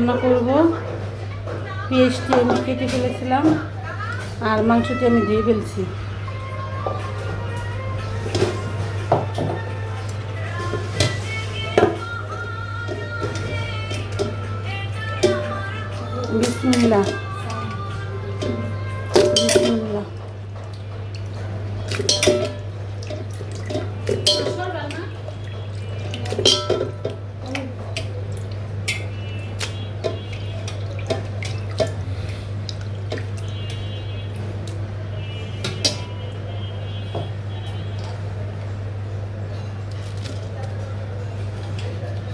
রান্না করব। পেঁয়াজটি আমি কেটে ফেলেছিলাম আর মাংসটি আমি ধুয়ে ফেলছি। বিসমিল্লাহ বিসমিল্লাহ।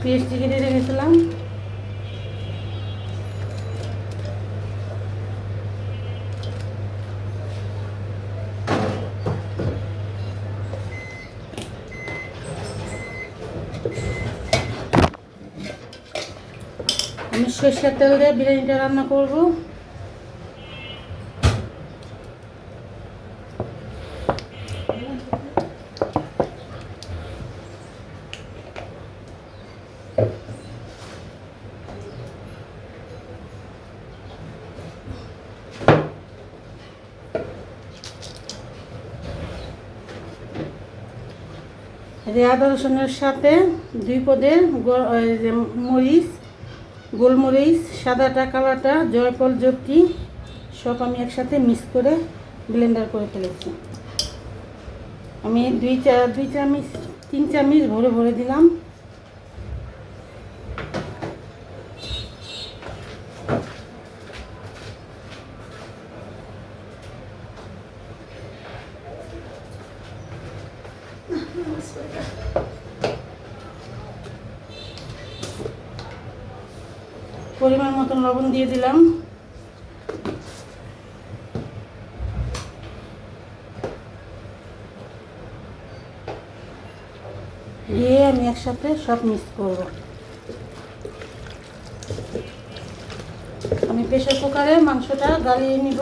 পেঁয়াজটি কেটে রেখেছিলাম। আমি সরষের তেল দিয়ে বিরিয়ানিটা রান্না করব। আদা রসুনের সাথে 2 পদের মরিচ, গোলমরিচ, সাদাটা কালাটা, জয়ফল, জপটি সব আমি একসাথে মিক্স করে ব্লেন্ডার করে ফেলেছি। আমি 2 চামচ 3 চামচ ভরে ভরে দিলাম। পরিমাণ মতন লবণ দিয়ে দিলাম। দিয়ে আমি একসাথে সব মিক্স করব। আমি প্রেসার কুকারে মাংসটা গালিয়ে নিব।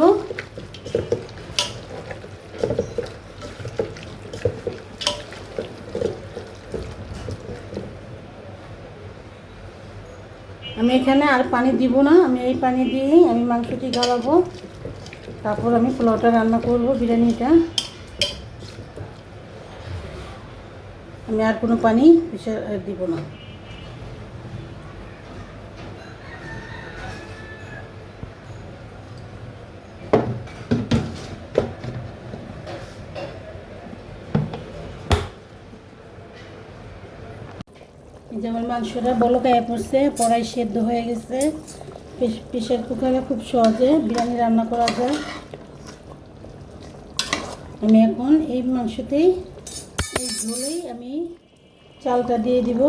আমি এখানে আর পানি দিব না, আমি এই পানি দিয়েই আমি মাংসটি গালাবো। তারপর আমি পোলাওটা রান্না করব, বিরিয়ানিটা। আমি আর কোনো পানি দিব না। এই যে আমার মাংসটা বলকায় পড়ছে, কড়াই সেদ্ধ হয়ে গেছে। প্রেসার কুকারে খুব সহজে বিরিয়ানি রান্না করা যায়। আমি এখন এই মাংসতেই এই ঝোলেই আমি চালটা দিয়ে দিব।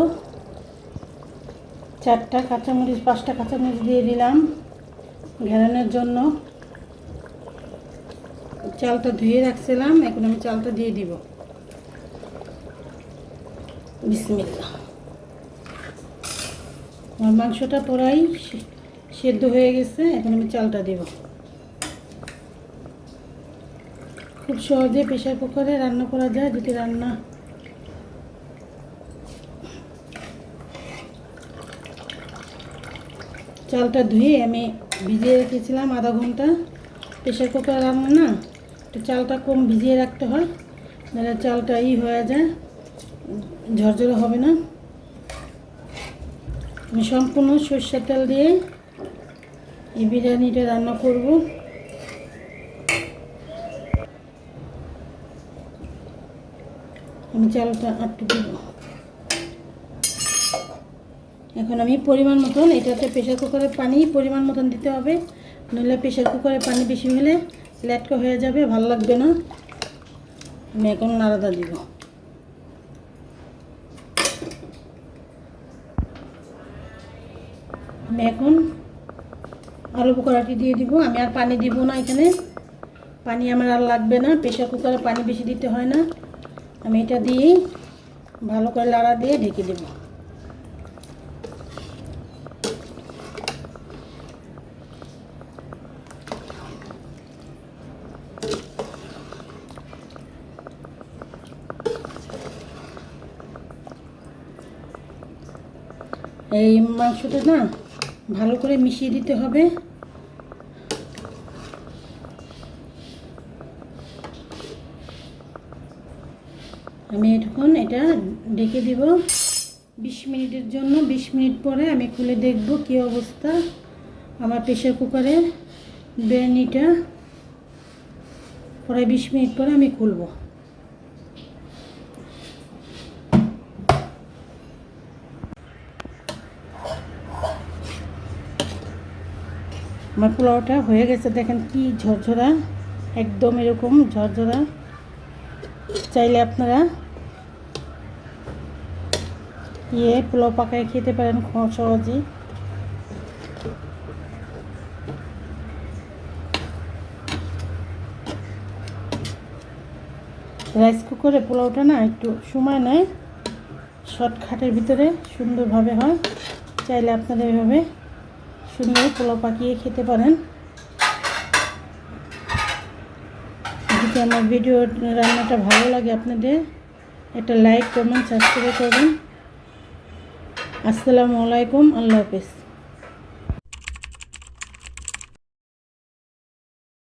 4টা কাঁচামরিচ 5টা কাঁচামরিচ দিয়ে দিলাম ঘেরানোর জন্য। চালটা ধুয়ে রাখছিলাম, এখন আমি চালটা দিয়ে দিব। বিসমিল্লাহ। আমার মাংসটা পুরাই সেদ্ধ হয়ে গেছে, এখন আমি চালটা দেব। খুব সহজে প্রেসার কুকারে রান্না করা যায়। যদি চালটা ধুয়ে আমি ভিজিয়ে রেখেছিলাম আধা ঘন্টা। প্রেসার কুকার রান্না না, একটু চালটা কম ভিজিয়ে রাখতে হয়, নাহলে চালটা হয়ে যায়, ঝরঝরে হবে না। আমি সম্পূর্ণ সরষের তেল দিয়ে এই বিরিয়ানিটা রান্না করব। আমি চালটা একটু দেব। এখন আমি পরিমাণ মতন, এটাতে প্রেসার কুকারে পানি পরিমাণ মতন দিতে হবে, নইলে প্রেসার কুকারে পানি বেশি হলে লেটকা হয়ে যাবে, ভালো লাগবে না। আমি এখন নাড়াদা দিব। আমি এখন আলু বোখরাটি দিয়ে দিব। আমি আর পানি দিব না, এখানে পানি আমার আর লাগবে না। প্রেসার কুকারে পানি বেশি দিতে হয় না। আমি এটা দিয়ে ভালো করে লাড়া দিয়ে ঢেকে দেব। এই মাংসটা না ভালো করে মিশিয়ে দিতে হবে। আমি এখন এটা ঢেকে দিব 20 মিনিটের জন্য। 20 মিনিট পরে আমি খুলে দেখব কি অবস্থা আমার প্রেসার কুকারের বিরিয়ানিটা। প্রায় 20 মিনিট পরে আমি খুলব। আমার পোলাওটা হয়ে গেছে, দেখেন কি ঝরঝরা, একদম এরকম ঝরঝরা। চাইলে আপনারা পোলাও পাকায় খেতে পারেন সহজেই। রাইস কুকারে পোলাওটা না একটু সময় নেয়, শর্টকাটের ভিতরে সুন্দরভাবে হয়। চাইলে আপনারা এভাবে সুন্দর পোলাও পাকিয়ে খেতে পারেন। যদি আমার ভিডিও রান্নাটা ভালো লাগে আপনাদের, একটা লাইক, কমেন্ট, সাবস্ক্রাইব করবেন। আসসালামু আলাইকুম, আল্লাহ হাফেজ।